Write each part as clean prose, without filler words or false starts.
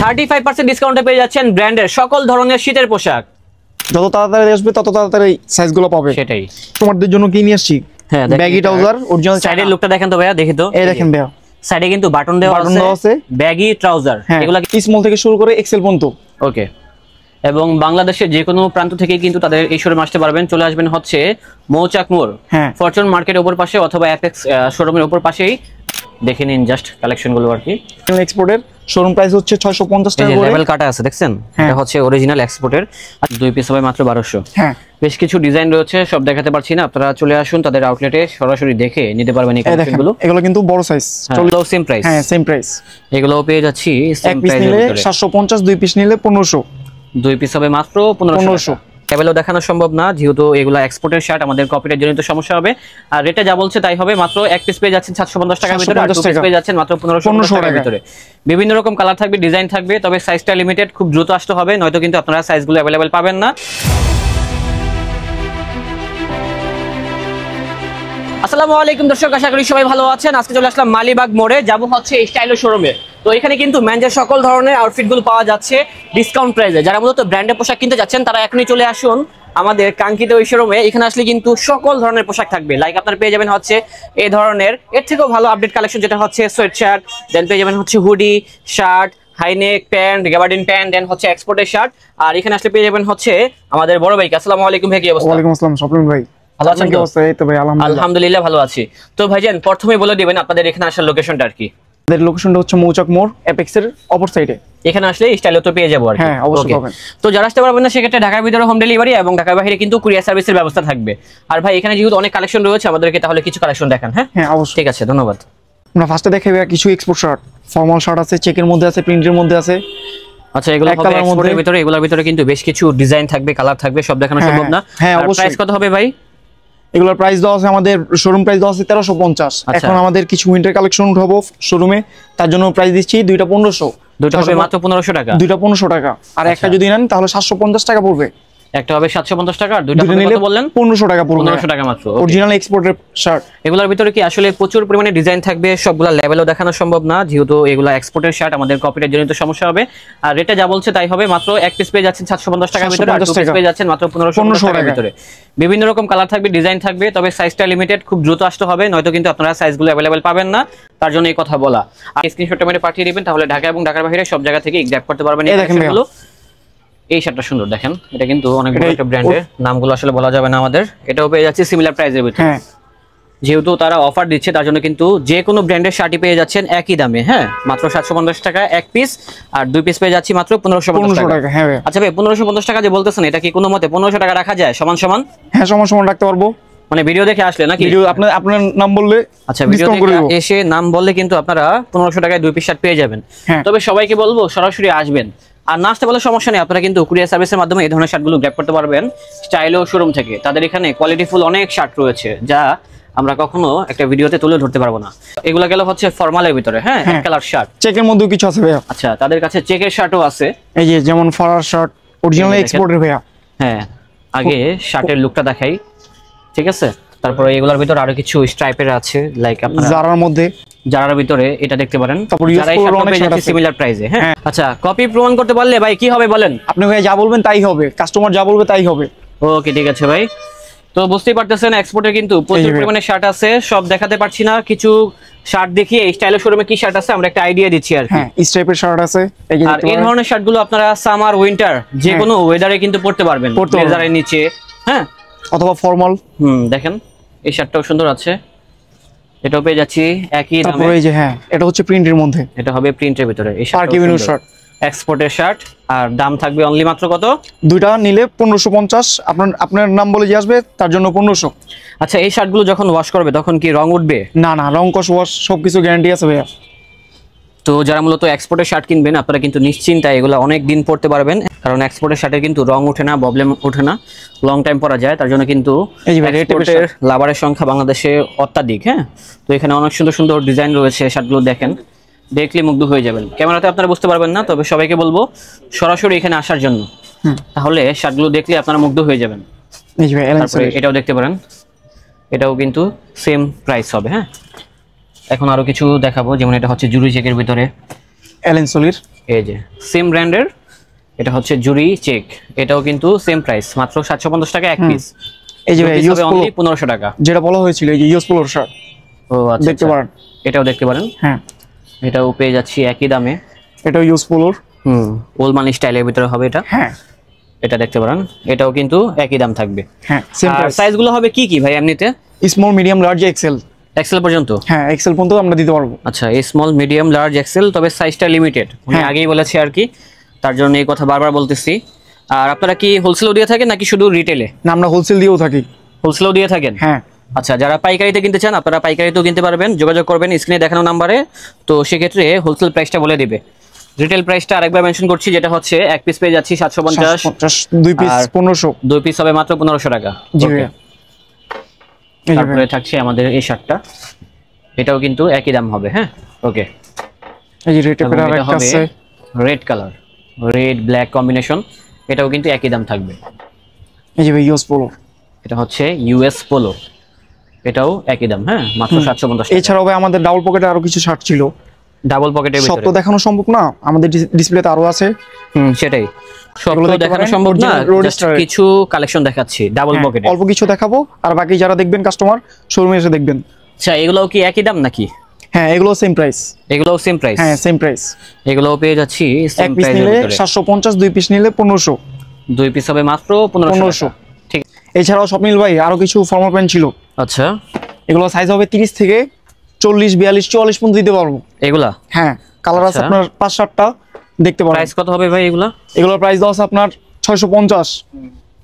35% ডিসকাউন্টে পেয়ে যাচ্ছেন ব্র্যান্ডের সকল ধরনের শীতের পোশাক। যত তাড়াতাড়ি আসবে তত তাড়াতাড়ি সাইজগুলো পাবে। সেটাই তোমাদের জন্য কি নিয়ে আসছি। হ্যাঁ, ব্যাগি ট্রাউজার অরিজিনাল। সাইডের লুকটা দেখেন তো ভাইয়া, দেখি তো। এই দেখেন ভাইয়া, সাইডে কিন্তু বাটন দেওয়া আছে, ব্যাগি ট্রাউজার। এগুলা স্মল থেকে শুরু করে এক্সেল পর্যন্ত। ওকে। এবং বাংলাদেশের যে কোনো প্রান্ত থেকে কিন্তু তাদের এই শোরুমে আসতে পারবেন। চলে আসবেন হচ্ছে মৌচাক মোড়, ফরচুন মার্কেটের উপর পাশে অথবা অ্যাপেক্স শোরুমের উপর পাশেই। দেখে নিন জাস্ট কালেকশনগুলো আর কি। এক্সপোর্টের শোরুম প্রাইস হচ্ছে 650 টাকা করে। লেভেল কাটা আছে দেখছেন, এটা হচ্ছে অরিজিনাল এক্সপোর্টের। আর 2 পিস হবে মাত্র 1200। হ্যাঁ, বেশ কিছু ডিজাইন রয়েছে, সব দেখাতে পারছি না, আপনারা চলে আসুন তাদের আউটলেটে, সরাসরি দেখে নিতে পারবেন এই কালেকশনগুলো। এগুলো কিন্তু বড় সাইজ, চলো সেম প্রাইস। হ্যাঁ, সেম প্রাইস। এগুলোও পেয়ে যাচ্ছি সেম প্রাইসে। 1 পিস নিলে 750, 2 পিস নিলে 1500। 2 পিস হবে মাত্র 1500। লেভেলও দেখানো সম্ভব না, যেহেতু এগুলো এক্সপোর্টের শার্ট, আমাদের কপিরাইট জনিত সমস্যা হবে। আর রেটে যা বলছে তাই হবে, মাত্র 1 পিস পেয়ে যাচ্ছেন 750 টাকার ভিতরে, আর 2 পিস পেয়ে যাচ্ছেন মাত্র 1500 টাকার ভিতরে। বিভিন্ন রকম কালার থাকবে, ডিজাইন থাকবে, তবে সাইজটা লিমিটেড, খুব দ্রুত আসতে হবে, নয়তো কিন্তু আপনারা সাইজগুলো अवेलेबल পাবেন না। আসসালামু আলাইকুম দর্শক, আশা করি সবাই ভালো আছেন। আজকে চলে আসলাম মালিবাগ মোড়ে, যাবো হচ্ছে স্টাইলো শোরুমে। তো এখানে কিন্তু মেনজের সকল ধরনের আউটফিটগুলো পাওয়া যাচ্ছে ডিসকাউন্ট প্রাইসে। যারা মূলত ব্র্যান্ডের পোশাক কিনতে যাচ্ছেন তারা এখনই চলে আসুন আমাদের কাঙ্ক্ষিত ওই শোরুমে। এখানে আসলে কিন্তু সকল ধরনের পোশাক থাকবে, লাইক আপনারা পেয়ে যাবেন হচ্ছে এই ধরনের, এর থেকেও ভালো আপডেট কালেকশন যেটা হচ্ছে সোয়েট শার্ট, দেন পেয়ে যাবেন হচ্ছে hoodie, shirt, high neck pant, gabardine pant, then হচ্ছে এক্সপোর্টের শার্ট। আর এখানে আসলে পেয়ে যাবেন হচ্ছে আমাদের বড় ভাইকে। আসসালামু আলাইকুম ভাই, কি অবস্থা? ওয়ালাইকুম আসসালাম স্বপ্ন ভাই, ভালো আছেন তো? এই তো ভাই আলহামদুলিল্লাহ ভালো আছি। তো ভাইজান প্রথমেই বলে দিবেন আপনাদের এখানে আসার লোকেশনটা আর কি। আমাদের লোকেশনটা হচ্ছে মৌচাক মোড়, অ্যাপেক্সের অপর সাইডে। এখানে আসলে স্টাইলো তো পেয়ে যাবো আর কি। হ্যাঁ, অবশ্যই পাবেন। তো যারা আসতে পারবেন না সেক্ষেত্রে ঢাকার ভিতরে হোম ডেলিভারি এবং ঢাকার বাইরে কিন্তু কুরিয়ার সার্ভিসের ব্যবস্থা থাকবে। আর ভাই এখানে যেহেতু অনেক কালেকশন রয়েছে, আমাদেরকে তাহলে কিছু কালেকশন দেখান। হ্যাঁ হ্যাঁ, অবশ্যই। ঠিক আছে, ধন্যবাদ। আমরা ফার্স্টে দেখাবো কিছু এক্সপোর্ট শার্ট, ফর্মাল শার্ট আছে, চেকের মধ্যে আছে, প্রিন্টের মধ্যে আছে। আচ্ছা, এগুলো হবে এক্সপোর্টের ভিতরে, এগুলোর ভিতরে কিন্তু বেশ কিছু ডিজাইন থাকবে, কালার থাকবে, সব দেখানো সম্ভব না। হ্যাঁ, অবশ্যই। প্রাইস কত হবে ভাই? এগুলোর প্রাইস দেওয়া আছে, আমাদের শোরুম প্রাইস দেওয়া আছে 1350। এখন আমাদের কিছু উইন্টার কালেকশন উঠাবো শোরুমে, তার জন্য প্রাইস দিচ্ছি দুইটা 1500। দুটো হবে মাত্র 1500 টাকা। দুইটা 1500 টাকা, আর একটা যদি নেন তাহলে 750 টাকা পড়বে। একটা হবে 750 টাকা, আর দুইটা নিলে বললেন 1500 টাকা পড়বে। 1500 টাকা মাত্র। অরিজিনাল এক্সপোর্টের শার্ট। এগুলোর ভিতরে কি আসলে প্রচুর পরিমাণে ডিজাইন থাকবে, সবগুলা লেভেলও দেখানো সম্ভব না, যেহেতু এগুলো এক্সপোর্টের শার্ট, আমাদের কপিরাইট জনিত সমস্যা হবে। আর রেটে যা বলছে তাই হবে, মাত্র 1 পিস পেয়ে যাচ্ছেন 750 টাকার ভিতরে, আর 2 পিস পেয়ে যাচ্ছেন মাত্র 1500 টাকার ভিতরে। বিভিন্ন রকম কালার থাকবে, ডিজাইন থাকবে, তবে সাইজটা লিমিটেড, খুব দ্রুত আসতে হবে, নয়তো কিন্তু আপনারা সাইজগুলো अवेलेबल পাবেন না, তার জন্য এই কথা বলা। আর স্ক্রিনশটটা মেরে পাঠিয়ে দিবেন, তাহলে ঢাকা এবং ঢাকার বাইরে সব জায়গা থেকে গ্র্যাব করতে পারবেন এই কালেকশনগুলো। এই শার্টটা সুন্দর, দেখেন, এটা কিন্তু অনেক বড় একটা ব্র্যান্ডের, নামগুলো আসলে বলা যাবে না আমাদের। এটাও পেয়ে যাচ্ছে সিমিলার প্রাইসের ভিতরে। হ্যাঁ, যেহেতু তারা অফার দিচ্ছে তার জন্য কিন্তু যে কোনো ব্র্যান্ডের শার্টই পেয়ে যাচ্ছেন একই দামে। হ্যাঁ, মাত্র 750 টাকা 1 পিস, আর 2 পিস পেয়ে যাচ্ছি মাত্র 1550 টাকা। হ্যাঁ, আচ্ছা ভাই 1550 টাকা যে বলতেছেন, এটা কি কোনো মতে 1500 টাকা রাখা যায় সমান সমান? হ্যাঁ, সমান সমান রাখতে পারবো। মানে ভিডিও দেখে আসলে নাকি? ভিডিও আপনার নাম বললে, আচ্ছা ভিডিও দেখে এসে নাম বললে কিন্তু আপনারা 1500 টাকায় 2 পিস শার্ট পেয়ে যাবেন। তবে সবাইকে বলবো সরাসরি আসবেন, আর না আসতে বলে সমস্যা নেই, আপনারা কিন্তু কুরিয়ার সার্ভিসের মাধ্যমে এই ধরনের শার্টগুলো গ্র্যাব করতে পারবেন স্টাইলো শোরুম থেকে। তাদের এখানে কোয়ালিটিফুল অনেক শার্ট রয়েছে, যা আমরা কখনো একটা ভিডিওতে তুলে ধরতে পারবো না। এগুলা গেল হচ্ছে ফর্মালের ভিতরে। হ্যাঁ, এক কালার শার্ট, চেকের মধ্যে কিছু আছে ভাইয়া। আচ্ছা, তাদের কাছে চেকের শার্টও আছে, এই যে যেমন ফরার শার্ট, অরিজিনাল এক্সপোর্টের ভাইয়া। হ্যাঁ, আগে শার্টের লুকটা দেখাই, ঠিক আছে? তারপরে এগুলোর ভিতরে আরো কিছু স্ট্রাইপের আছে, লাইক আপনারা জারার মধ্যে, জারার ভিতরে এটা দেখতে পারেন। যারা এই শার্টটা পেয়ে যাচ্ছে সিমিলার প্রাইসে। হ্যাঁ, আচ্ছা, কপি প্রমাণ করতে পারলে ভাই কি হবে বলেন? আপনি ভাই যা বলবেন তাই হবে, কাস্টমার যা বলবে তাই হবে। ওকে, ঠিক আছে ভাই। তো বুঝতেই পারতেছেন এক্সপোর্টের কিন্তু প্রচুর পরিমাণে শার্ট আছে, সব দেখাতে পারছি না, কিছু শার্ট দেখিয়ে এই স্টাইলের শোরুমে কি শার্ট আছে আমরা একটা আইডিয়া দিচ্ছি আর কি। হ্যাঁ, স্ট্রাইপের শার্ট আছে, আর এই ধরনের শার্টগুলো আপনারা সামার উইন্টার যে কোনো ওয়েদারে কিন্তু পড়তে পারবেন, ব্লেজারের নিচে। হ্যাঁ, অথবা ফর্মাল। দেখেন এই শার্টটাও সুন্দর আছে, এটাও পেয়ে যাচ্ছি একই দামে। তারপরে এই যে, হ্যাঁ, এটা হচ্ছে প্রিন্টের মধ্যে, এটা হবে প্রিন্টের ভিতরে। এই শার্ট এক্সপোর্টের শার্ট, আর দাম থাকবে অনলি মাত্র কত? দুইটা নিলে 1550। আপনার নাম বলে যে আসবে তার জন্য 1500। আচ্ছা, এই শার্টগুলো যখন ওয়াশ করবে তখন কি রং উঠবে? না না, রং কস ওয়াশ সবকিছু গ্যারান্টি আছে ভাইয়া। তো যারা মূলত এক্সপোর্টের শার্ট কিনবেন আপনারা কিন্তু নিশ্চিন্তায় এগুলো অনেক দিন পরতে পারবেন, কারণ এক্সপোর্টের শার্টের কিন্তু রং ওঠে না, প্রবলেম ওঠে না, লং টাইম পরা যায়। তার জন্য কিন্তু এক্সপোর্টের লাভারের সংখ্যা বাংলাদেশে অত্যাধিক। হ্যাঁ, তো এখানে অনেক সুন্দর সুন্দর ডিজাইন রয়েছে, শার্টগুলো দেখেন, দেখলে মুগ্ধ হয়ে যাবেন। ক্যামেরাতে আপনারা বুঝতে পারবেন না, তবে সবাইকে বলবো সরাসরি এখানে আসার জন্য, তাহলে শার্টগুলো দেখলে আপনারা মুগ্ধ হয়ে যাবেন। তারপরে এটাও দেখতে পারেন, এটাও কিন্তু সেম প্রাইস হবে। হ্যাঁ, এখন আরো কিছু দেখাবো, যেমন এটা হচ্ছে জুরি চেকের ভিতরে, এলেন সলির। এই যে সেম ব্র্যান্ডের, এটা হচ্ছে জুরি চেক, এটাও কিন্তু সেম প্রাইস, মাত্র 750 টাকা এক পিস। এই যে ইউএস পোলো 1500 টাকা, যেটা বলা হয়েছিল, এই যে ইউএস পোলোর শার্ট। ও আচ্ছা, দেখতে পারেন, এটাও দেখতে পারেন। হ্যাঁ, এটাও পেয়ে যাচ্ছি একই দামে। এটাও ইউএস পোলোর, ওলমানি স্টাইলের ভিতরে হবে এটা। হ্যাঁ, এটা দেখতে পারেন, এটাও কিন্তু একই দাম থাকবে। হ্যাঁ, সেম প্রাইস। সাইজগুলো হবে কি কি ভাই এমনিতে? Small, medium, large, XL. XL পর্যন্ত? হ্যাঁ, এক্সেল পর্যন্ত আমরা দিতে পারবো। আচ্ছা, স্মল, মিডিয়াম, লার্জ, এক্সেল, তবে সাইজটা লিমিটেড, আমি আগেই বলেছি আর কি, তার জন্য এই কথা বারবার বলতেছি। আর আপনারা কি হোলসেলও দিয়ে থাকেন নাকি শুধু রিটেলে? না, আমরা হোলসেল দিয়েও থাকি। হোলসেলও দিয়ে থাকেন? হ্যাঁ। আচ্ছা, যারা পাইকারিতে কিনতে চান আপনারা পাইকারিতেও কিনতে পারবেন, যোগাযোগ করবেন স্ক্রিনে দেখানো নাম্বারে। তো সেক্ষেত্রে হোলসেল প্রাইসটা বলে দিবে। রিটেল প্রাইসটা আরেকবার মেনশন করছি, যেটা হচ্ছে এক পিস পেয়ে যাচ্ছি 750, দুই পিস 1500, দুই পিস হবে মাত্র 1500 টাকা। জি ভাইয়া। তারপরে থাকছে আমাদের এই শার্টটা, এটাও কিন্তু একই দাম হবে। হ্যাঁ, ওকে। এই যে রেটে পেরা একটা আছে, red colour, red black combination, এটাও কিন্তু একই দাম থাকবে। এই যে ভাই ইউএস পোলো, এটা হচ্ছে ইউএস পোলো, এটাও একই দাম। হ্যাঁ, মাত্র 750 টাকা। এছাড়াও ভাই আমাদের ডাবল পকেটে আরো কিছু শার্ট ছিল। ডাবল পকেটের সব ভিতরে তো দেখানো সম্ভব না, আমাদের ডিসপ্লেতে আরো আছে। সেটাই, সব তো দেখানো সম্ভব না, জাস্ট কিছু কালেকশন দেখাচ্ছি ডাবল পকেটে, অল্প কিছু দেখাবো, আর বাকি যারা দেখবেন কাস্টমার শোরুমে এসে দেখবেন। আচ্ছা, এগুলোও কি একই দাম নাকি? হ্যাঁ, এগুলো সেম প্রাইস। এগুলোও সেম প্রাইস? হ্যাঁ, সেম প্রাইস। এগুলোও পেয়ে যাচ্ছি এক পিস নিলে 750, দুই পিস নিলে 1500, দুই পিস হবে মাত্র 1500। ঠিক। এছাড়াও স্বপ্নিল ভাই আরো কিছু ফর্মাল প্যান্ট ছিল। আচ্ছা, এগুলো সাইজ হবে 30 থেকে 40, 42, 44 পর্যন্ত দিতে পারবো এগুলা। হ্যাঁ, কালার আছে আপনার 5-7টা, দেখতে পারেন। প্রাইস কত হবে ভাই এগুলা? এগুলোর প্রাইস দেওয়া আছে আপনার 650।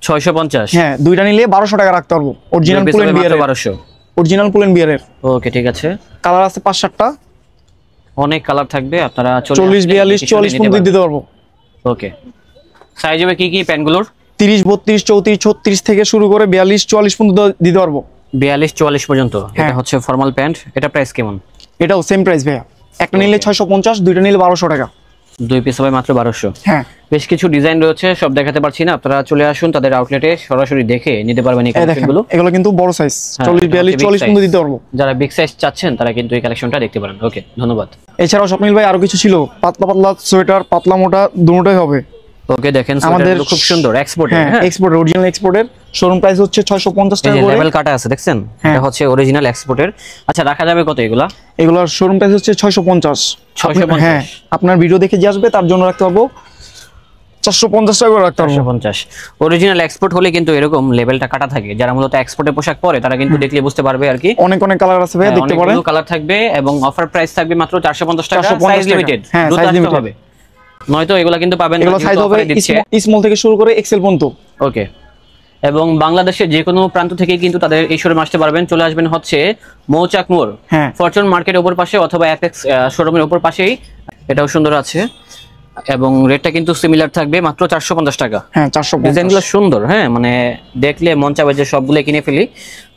650? হ্যাঁ, দুইটা নিলে 1200 টাকা রাখতে পারবো। অরিজিনাল পুলেন বিয়ার, 1200। অরিজিনাল পুলেন বিয়ারের। ওকে, ঠিক আছে। কালার আছে 5-7টা, অনেক কালার থাকবে, আপনারা 40, 42, 44 পর্যন্ত দিতে পারবো। ওকে। সাইজ হবে কি কি প্যান্টগুলোর? 30, 32, 34, 36 থেকে শুরু করে 42, 44 পর্যন্ত দিতে পারবো। 42, 44 পর্যন্ত। এটা হচ্ছে ফর্মাল প্যান্ট, এটা প্রাইস কেমন? এটাও সেম প্রাইস ভাইয়া, একটা নিলে 650, দুইটা নিলে 1200 টাকা। দুই পিস হবে মাত্র 1200। হ্যাঁ, বেশ কিছু ডিজাইন রয়েছে, সব দেখাতে পারছি না, আপনারা চলে আসুন তাদের আউটলেটে, সরাসরি দেখে নিতে পারবেন এই কালেকশনগুলো। এগুলো কিন্তু বড় সাইজ, 40, 42, 44 পর্যন্ত দিতে পারবো। যারা বিগ সাইজ চাচ্ছেন তারা কিন্তু এই কালেকশনটা দেখতে পারেন। ওকে, ধন্যবাদ। এছাড়াও স্বপ্নিল ভাই আরো কিছু ছিল, পাতলা পাতলা সোয়েটার, পাতলা মোটা দুটোই হবে। ওকে, দেখেন আমাদের খুব সুন্দর এক্সপোর্ট। হ্যাঁ, এক্সপোর্ট, অরিজিনাল এক্সপোর্টের শোরুম প্রাইস হচ্ছে 650 টাকা করে। লেভেল কাটা আছে দেখছেন, এটা হচ্ছে অরিজিনাল এক্সপোর্টের। আচ্ছা, রাখা যাবে কত এগুলা? এগুলোর শোরুম প্রাইস হচ্ছে 650। 650? হ্যাঁ, আপনার ভিডিও দেখে যে আসবে তার জন্য রাখতে পারবো 450 টাকা করে রাখতে পারবো। 450। অরিজিনাল এক্সপোর্ট হলে কিন্তু এরকম লেভেলটা কাটা থাকে, যারা মূলত এক্সপোর্টের পোশাক পরে তারা কিন্তু দেখলে বুঝতে পারবে আর কি। অনেক অনেক কালার আছে ভাই, দেখতে পারেন। অনেকগুলো কালার থাকবে এবং অফার প্রাইস থাকবে মাত্র 450 টাকা। সাইজ লিমিটেড, হ্যাঁ, সাইজ লিমিটেড হবে, নয়তো এগুলা কিন্তু পাবেন না। এগুলো সাইজ হবে স্মল থেকে শুরু করে এক্সেল পর্যন্ত। ওকে। এবং বাংলাদেশের যে কোনো প্রান্ত থেকে কিন্তু তাদের এই শোরুমে আসতে পারবেন। চলে আসবেন হচ্ছে মৌচাক মোড়, ফরচুন মার্কেটের উপর পাশে, অথবা অ্যাপেক্স শোরুমের উপর পাশেই। এটাও সুন্দর আছে এবং রেটটা কিন্তু সিমিলার থাকবে, মাত্র 450 টাকা। হ্যাঁ, 450। ডিজাইনগুলো সুন্দর, হ্যাঁ, মানে দেখলে মন চাবে যে সবগুলো কিনে ফেলি।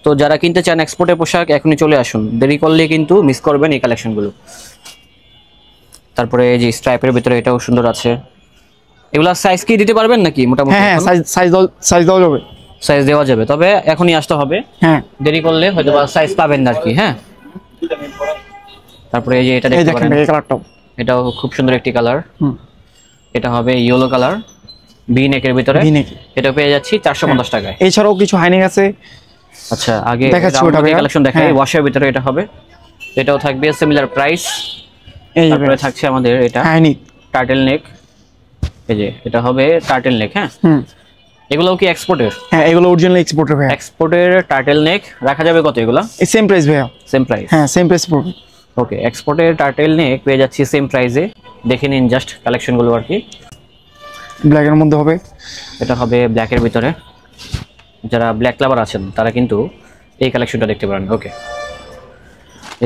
তো যারা কিনতে চান এক্সপোর্টের পোশাক এখনই চলে আসুন, দেরি করলে কিন্তু মিস করবেন এই কালেকশনগুলো। তারপরে এই যে স্ট্রাইপের ভিতরে এটাও সুন্দর আছে। এগুলা সাইজ কি দিতে পারবেন নাকি মোটামুটি? হ্যাঁ, সাইজ দেওয়া যাবে, সাইজ দেওয়া যাবে, তবে এখনই আসতে হবে। হ্যাঁ, দেরি করলে হয়তো বা সাইজ পাবেন না আর কি। হ্যাঁ, তারপরে এই যে এটা দেখতে পারেন, এই কালারটাও, এটাও খুব সুন্দর একটি কালার। এটা হবে ইয়েলো কালার, ভি নেকের ভিতরে। এটা পেয়ে যাচ্ছি 450 টাকায়। এছাড়াও কিছু হাইনেক আছে। আচ্ছা, আগে দেখাচ্ছি ওটা কালেকশন দেখাই। ওয়াশের ভিতরে এটা হবে, এটাও থাকবে সিমিলার প্রাইস। তারপরে থাকছে আমাদের এটা হাইনেক টার্টেল নেক। এই যে এটা হবে টার্টেল নেক। হ্যাঁ, এগুলোও কি এক্সপোর্টের? হ্যাঁ, এগুলো অরিজিনাল এক্সপোর্টের ভাই। এক্সপোর্টের টার্টেল নেক রাখা যাবে কত এগুলা? সেম প্রাইস ভাইয়া, সেম প্রাইস। হ্যাঁ, সেম প্রাইস পড়বে। ওকে, এক্সপোর্টের টার্টেল নেক পেয়ে যাচ্ছি সেম প্রাইসে। দেখে নিন জাস্ট কালেকশনগুলো আর কি। ব্ল্যাকের মধ্যে হবে, এটা হবে ব্ল্যাকের ভিতরে। যারা ব্ল্যাক লাভার আছেন তারা কিন্তু এই কালেকশনটা দেখতে পারেন। ওকে।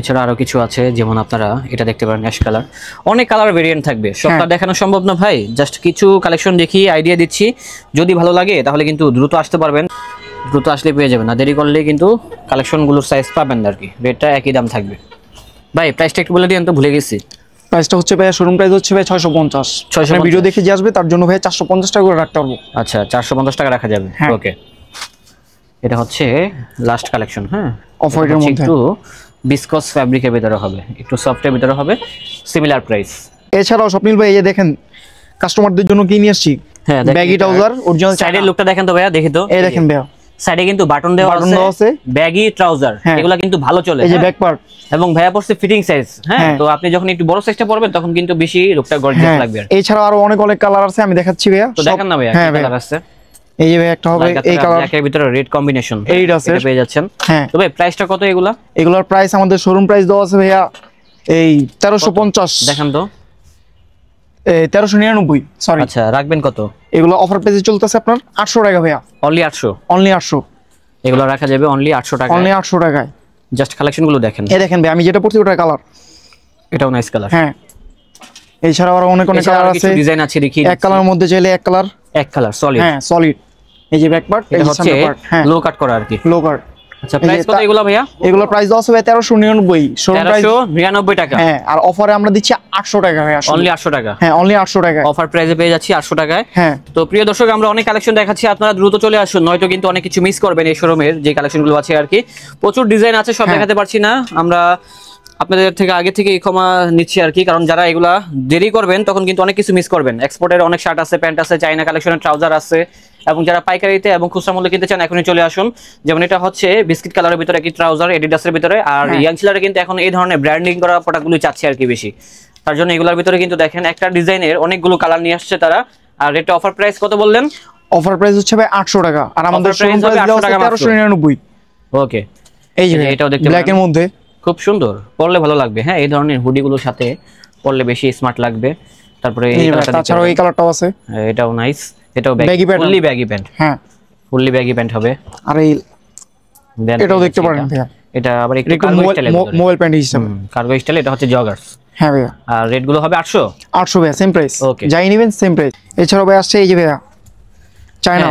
এছাড়া আরো কিছু আছে, যেমন আপনারা এটা দেখতে পারেন অ্যাশ কালার। অনেক কালার ভেরিয়েন্ট থাকবে, সবটা দেখানো সম্ভব না ভাই, জাস্ট কিছু কালেকশন দেখি, আইডিয়া দিচ্ছি। যদি ভালো লাগে তাহলে কিন্তু দ্রুত আসতে পারবেন, দ্রুত আসলে পেয়ে যাবেন, না দেরি করলে কিন্তু কালেকশনগুলোর সাইজ পাবেন না আর কি। রেটটা একই দাম থাকবে। ভাই প্রাইসটা একটু বলে দিন তো, ভুলে গেছি। প্রাইসটা হচ্ছে ভাই, শোরুম প্রাইস হচ্ছে ভাই 650। ভিডিও দেখে যে আসবে তার জন্য ভাই 450 টাকা করে রাখতে পারবো। আচ্ছা, 450 টাকা রাখা যাবে। ওকে। এটা হচ্ছে লাস্ট কালেকশন। হ্যাঁ, অফ হোয়াইটের মধ্যে একটু বিসকস ফ্যাব্রিকের ভিতরে হবে, একটু সফটের ভিতরে হবে, সিমিলার প্রাইস। এছাড়াও স্বপ্নিল ভাই এই যে দেখেন কাস্টমারদের জন্য কি নিয়ে আসছি, হ্যাঁ ব্যাগি ট্রাউজার অরিজিনাল সাইডের লুকটা দেখেন তো ভাইয়া, দেখি তো এই দেখেন ভাইয়া সাইডে কিন্তু বাটন দেওয়া আছে, ব্যাগি ট্রাউজার এগুলা কিন্তু ভালো চলে, এই যে ব্যাক পার্ট, এবং ভাইয়া পড়ছে ফিটিং সাইজ। হ্যাঁ, তো আপনি যখন একটু বড় সাইজটা পরবেন তখন কিন্তু বেশি লুকটা গর্জিয়াস লাগবে। এছাড়াও আরো অনেক অনেক কালার আছে, আমি দেখাচ্ছি ভাইয়া। তো দেখেন না ভাইয়া কি কালার আছে। এই যে ভাই একটা হবে এই কালার, এর ভিতরে রেড কম্বিনেশন এইটা আছে, এটা পেয়ে যাচ্ছেন। হ্যাঁ, তো ভাই প্রাইসটা কত এগুলা? এগুলোর প্রাইস আমাদের শোরুম প্রাইস দেওয়া আছে ভাইয়া এই 1350। দেখেন তো 1399, সরি। আচ্ছা, রাখবেন কত? এগুলো অফার প্রাইসে চলতেছে আপনার 800 টাকা ভাইয়া, অনলি 800, অনলি 800। এগুলো রাখা যাবে অনলি 800 টাকা, অনলি 800 টাকায়। জাস্ট কালেকশন গুলো দেখেন, এই দেখেন ভাই আমি যেটা পরছি ওটা কালার, এটাও নাইস কালার। হ্যাঁ, এছাড়াও আরো অনেক অনেক কালার আছে, ডিজাইন আছে দেখি। এক কালারের মধ্যে চাইলে এক কালার, এক কালার সলিড, হ্যাঁ সলিড। এই যে ব্যাক পার্ট, এটা হচ্ছে লো কাট করা আর কি, লো কাট। আচ্ছা, প্রাইস কত এগুলো ভাইয়া? এগুলো প্রাইস দেওয়া আছে 1399, শোরুম প্রাইস 1399 টাকা। হ্যাঁ, আর অফারে আমরা দিচ্ছি 800 টাকা ভাইয়া, অনলি 800 টাকা। হ্যাঁ, অনলি 800 টাকা অফার প্রাইসে পেয়ে যাচ্ছি 800 টাকায়। হ্যাঁ, তো প্রিয় দর্শক, আমরা অনেক কালেকশন দেখাচ্ছি, আপনারা দ্রুত চলে আসুন, নয়তো কিন্তু অনেক কিছু মিস করবেন। এই শোরুমের যে কালেকশনগুলো আছে আর কি, প্রচুর ডিজাইন আছে, সব দেখাতে পারছি না। আমরা আপনাদের থেকে আগে থেকে ক্ষমা নিচ্ছি আর কি, কারণ যারা এগুলা দেরি করবেন তখন কিন্তু অনেক কিছু মিস করবেন। এক্সপোর্টের অনেক শার্ট আছে, প্যান্ট আছে, চাইনা কালেকশনের ট্রাউজার আছে, এবং যারা পাইকারিতে এবং খুচরা মূল্যে কিনতে চান এখনই চলে আসুন। যেমন এটা হচ্ছে বিস্কিট কালারের ভিতরে একটি ট্রাউজার, এডিডাসের ভিতরে। আর ইয়াং ছেলেরা কিন্তু এখন এই ধরনের ব্র্যান্ডিং করা প্রোডাক্টগুলো চাচ্ছে আর কি বেশি, তার জন্য এগুলোর ভিতরে কিন্তু দেখেন একটা ডিজাইনের অনেকগুলো কালার নিয়ে আসছে তারা। আর এটা অফার প্রাইস কত বললেন? অফার প্রাইস হচ্ছে ভাই 800 টাকা, আর আমাদের শোরুম প্রাইস দেওয়া আছে 1399। ওকে, এই যে এটাও দেখতে ব্ল্যাক এর মধ্যে খুব সুন্দর, পরলে ভালো লাগবে। হ্যাঁ, এই ধরনের হুডিগুলোর সাথে পরলে বেশি স্মার্ট লাগবে। তারপরে এই কালারটা, তাছাড়াও এই কালারটাও আছে, এটাও নাইস, এটাও baggy pant, fully baggy pant. হ্যাঁ, ফুললি ব্যাগি প্যান্ট হবে। আর এই এটাও দেখতে পারেন ভাইয়া, এটা আবার একটু কার্গো স্টাইলে, মোবাইল প্যান্ট হিসেবে কার্গো স্টাইল। এটা হচ্ছে জগার্স। হ্যাঁ ভাইয়া, আর রেট গুলো হবে 800 ভাইয়া, সেম প্রাইস, ওকে, যাই নেবেন সেম প্রাইস। এছাড়াও ভাই আসছে এই যে ভাইয়া চায়না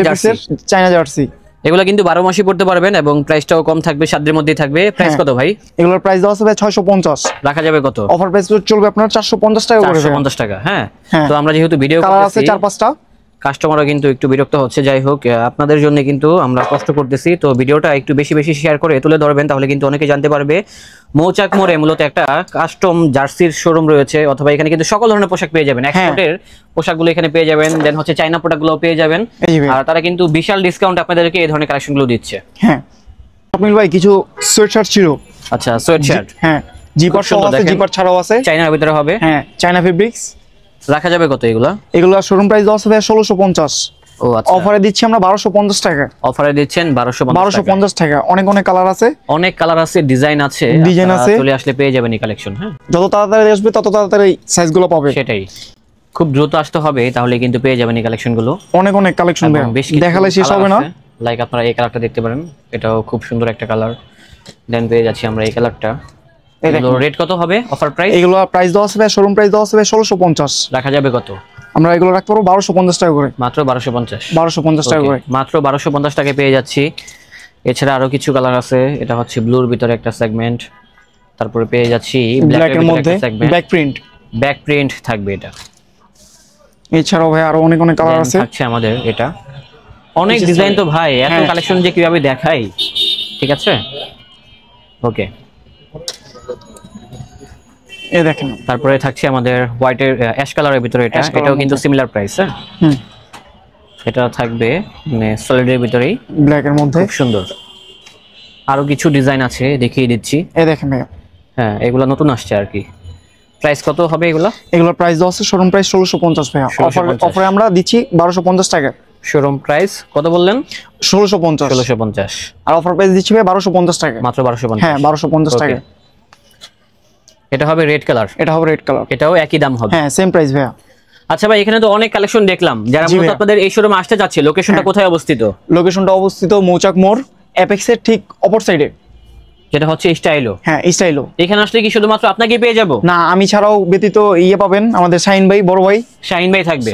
জার্সি, চায়না জার্সি। এগুলো কিন্তু 12 মাসই পড়তে পারবেন এবং প্রাইসটাও কম থাকবে, সাধ্যের মধ্যেই থাকবে। প্রাইস কত ভাই? এগুলোর প্রাইস দেওয়া আছে ভাই 650, রাখা যাবে কত? অফার প্রাইস চলবে আপনার 450 টাকা করে, 450 টাকা। হ্যাঁ, তো আমরা যেহেতু ভিডিও কালার আছে 4-5টা, কাস্টমাররা কিন্তু একটু বিরক্ত হচ্ছে। যাই হোক, আপনাদের জন্য কিন্তু আমরা কষ্ট করতেছি, তো ভিডিওটা একটু বেশি বেশি শেয়ার করে তুলে ধরবেন, তাহলে কিন্তু অনেকে জানতে পারবে। মৌচাক মোড়ে মূলত একটা কাস্টম জার্সির শোরুম রয়েছে, অথবা এখানে কিন্তু সকল ধরনের পোশাক পেয়ে যাবেন, এক্সপোর্টের পোশাকগুলো এখানে পেয়ে যাবেন, দেন হচ্ছে চাইনা প্রোডাক্টগুলো পেয়ে যাবেন। আর তারা কিন্তু বিশাল ডিসকাউন্ট আপনাদেরকে এই ধরনের কালেকশনগুলো দিচ্ছে। হ্যাঁ, স্বপ্নিল ভাই কিছু সোয়েট শার্ট ছিল। আচ্ছা, সোয়েট শার্ট, হ্যাঁ, জিপার সহ আছে, জিপার ছাড়াও আছে, চাইনার ভিতরে হবে। হ্যাঁ, চাইনা ফেব্রিক্স। রাখা যাবে কত এগুলা? এগুলা শোরুম প্রাইস দেওয়া আছে ভাই 1650। ও আচ্ছা, অফারে দিচ্ছি আমরা 1250 টাকা। অফারে দিচ্ছেন 1250 টাকা। অনেক অনেক কালার আছে, অনেক কালার আছে, ডিজাইন আছে, চলে আসলে পেয়ে যাবেন এই কালেকশন। হ্যাঁ, যত তাড়াতাড়ি আসবে তত তাড়াতাড়ি সাইজগুলো পাবে। সেটাই, খুব দ্রুত আসতে হবে, তাহলে কিন্তু পেয়ে যাবেন এই কালেকশনগুলো। অনেক অনেক কালেকশন দেখালে শেষ হবে না। লাইক আপনারা এই কালারটা দেখতে পারেন, এটাও খুব সুন্দর একটা কালার। দেন পেয়ে যাচ্ছি আমরা এই কালারটা। এগুলো রেট কত হবে অফার প্রাইস? এগুলো প্রাইস দেওয়া আছে ভাই, শোরুম প্রাইস দেওয়া আছে ভাই 1650। রাখা যাবে কত? আমরা এগুলো রাখতে পারবো 1250 টাকা করে, মাত্র 1250। 1250 টাকা করে, মাত্র 1250 টাকায় পেয়ে যাচ্ছি। এছাড়া আরো কিছু কালার আছে, এটা হচ্ছে ব্লুর ভিতরে একটা সেগমেন্ট, তারপরে পেয়ে যাচ্ছি ব্ল্যাকের মধ্যে ব্যাক প্রিন্ট, ব্যাক প্রিন্ট থাকবে এটা। এছাড়াও ভাই আরো অনেক অনেক কালার আছে, থাকছে আমাদের এটা অনেক ডিজাইন। তো ভাই এত কালেকশন যে কিভাবে দেখাই, ঠিক আছে, ওকে। এই দেখেন, তারপরে থাকছে আমাদের হোয়াইটের অ্যাশ কালারের ভিতরে এটা, এটাও কিন্তু সিমিলার প্রাইস। হ্যাঁ, এটা থাকবে মানে সলিডের ভিতরেই, ব্ল্যাকের মধ্যে, খুব সুন্দর। আরো কিছু ডিজাইন আছে, দেখিয়ে দিচ্ছি। এই দেখেন ভাই, হ্যাঁ, এগুলো নতুন আসছে আর কি। প্রাইস কত হবে এগুলো? এগুলোর প্রাইস দেওয়া আছে শোরুম প্রাইস 1650 ভাই। অফারে আমরা দিচ্ছি 1250 টাকা। শোরুম প্রাইস কত বললেন? 1650। 1650, আর অফার প্রাইস দিচ্ছি ভাই 1250 টাকা, মাত্র 1250। হ্যাঁ, 1250 টাকা। এটা হবে রেড কালার, এটা হবে রেড কালার, এটাও একই দাম হবে। হ্যাঁ, সেম প্রাইস ভাইয়া। আচ্ছা ভাই, এখানে তো অনেক কালেকশন দেখলাম, যারা মূলত আপনাদের এই শোরুমে আসতে যাচ্ছে, লোকেশনটা কোথায় অবস্থিত? লোকেশনটা অবস্থিত মৌচাক মোড়, অ্যাপেক্সের ঠিক অপর সাইডে, যেটা হচ্ছে স্টাইলো। হ্যাঁ, স্টাইলো। এখানে আসলে কি শুধুমাত্র আপনাকে পেয়ে যাব? না, আমি ছাড়াও ব্যতীত ইয়ে পাবেন, আমাদের শাহিন ভাই, বড় ভাই শাহিন ভাই থাকবে।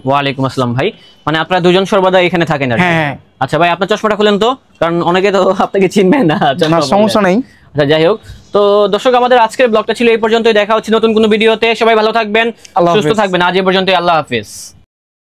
ওয়া আলাইকুম আসসালাম ভাই, মানে আপনারা দুজন সর্বদা এখানে থাকেন আর কি? হ্যাঁ। আচ্ছা ভাই, আপনার চশমাটা খুলেন তো, কারণ অনেকে তো আপনাকে চিনবে না। সমস্যা নেই। আচ্ছা, যাই হোক, তো দর্শক আমাদের আজকের ব্লগটা ছিল এই পর্যন্তই। দেখা হচ্ছে নতুন কোনো ভিডিওতে। সবাই ভালো থাকবেন, সুস্থ থাকবেন। আজ এই পর্যন্তই, আল্লাহ হাফেজ।